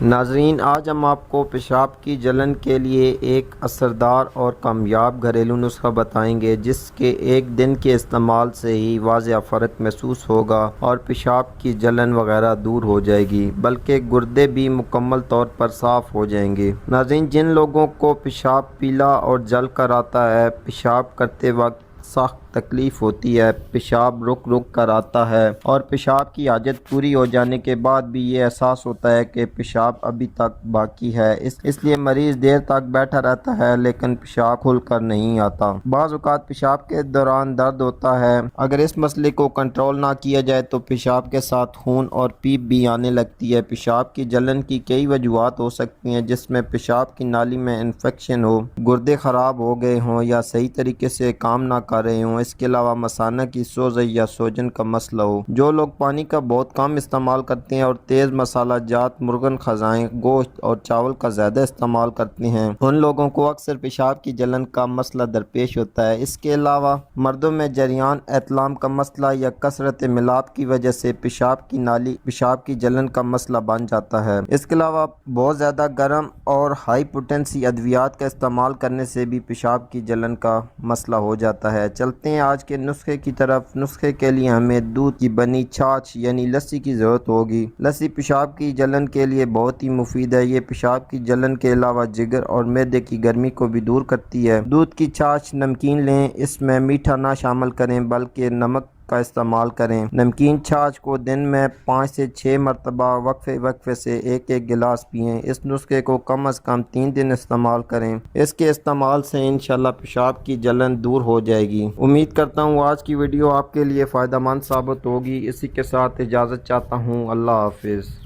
ناظرین، آج ہم آپ کو پیشاب کی جلن کے لیے ایک اثردار اور کامیاب گھریلو نسخہ بتائیں گے جس کے ایک دن کے استعمال سے ہی واضح فرق محسوس ہوگا اور پیشاب کی جلن وغیرہ دور ہو جائے گی، بلکہ گردے بھی مکمل طور پر صاف ہو جائیں گے۔ ناظرین، جن لوگوں کو پیشاب پیلا اور جل کر آتا ہے، پیشاب کرتے وقت سخت تکلیف ہوتی ہے، پیشاب رک کر آتا ہے اور پیشاب کی حاجت پوری ہو جانے کے بعد بھی یہ احساس ہوتا ہے کہ پیشاب ابھی تک باقی ہے، اس لیے مریض دیر تک بیٹھا رہتا ہے لیکن پیشاب کھل کر نہیں آتا۔ بعض اوقات پیشاب کے دوران درد ہوتا ہے۔ اگر اس مسئلے کو کنٹرول نہ کیا جائے تو پیشاب کے ساتھ خون اور پیپ بھی آنے لگتی ہے۔ پیشاب کی جلن کی کئی وجوہات ہو سکتی ہیں، جس میں پیشاب کی نالی میں انفیکشن ہو، گردے خراب ہو گئے ہوں یا صحیح طریقے سے کام نہ کر رہے ہوں۔ اس کے علاوہ مثانہ کی سوزش یا سوجن کا مسئلہ ہو۔ جو لوگ پانی کا بہت کم استعمال کرتے ہیں اور تیز مسالہ جات، مرغن خزائیں، گوشت اور چاول کا زیادہ استعمال کرتے ہیں، ان لوگوں کو اکثر پیشاب کی جلن کا مسئلہ درپیش ہوتا ہے۔ اس کے علاوہ مردوں میں جریان احتلام کا مسئلہ یا کثرت ملاپ کی وجہ سے پیشاب کی نالی پیشاب کی جلن کا مسئلہ بن جاتا ہے۔ اس کے علاوہ بہت زیادہ گرم اور ہائی پوٹینسی ادویات کا استعمال کرنے سے بھی پیشاب کی جلن کا مسئلہ ہو جاتا ہے۔ چلتے ہیں آج کے نسخے کی طرف۔ نسخے کے لیے ہمیں دودھ کی بنی چھاچھ یعنی لسی کی ضرورت ہوگی۔ لسی پیشاب کی جلن کے لیے بہت ہی مفید ہے۔ یہ پیشاب کی جلن کے علاوہ جگر اور معدے کی گرمی کو بھی دور کرتی ہے۔ دودھ کی چھاچھ نمکین لیں، اس میں میٹھا نہ شامل کریں بلکہ نمک کا استعمال کریں۔ نمکین چھاچھ کو دن میں 5 سے 6 مرتبہ وقفے سے ایک گلاس پئیں۔ اس نسخے کو کم از کم 3 دن استعمال کریں۔ اس کے استعمال سے انشاءاللہ پیشاب کی جلن دور ہو جائے گی۔ امید کرتا ہوں آج کی ویڈیو آپ کے لیے فائدہ مند ثابت ہوگی۔ اسی کے ساتھ اجازت چاہتا ہوں۔ اللہ حافظ۔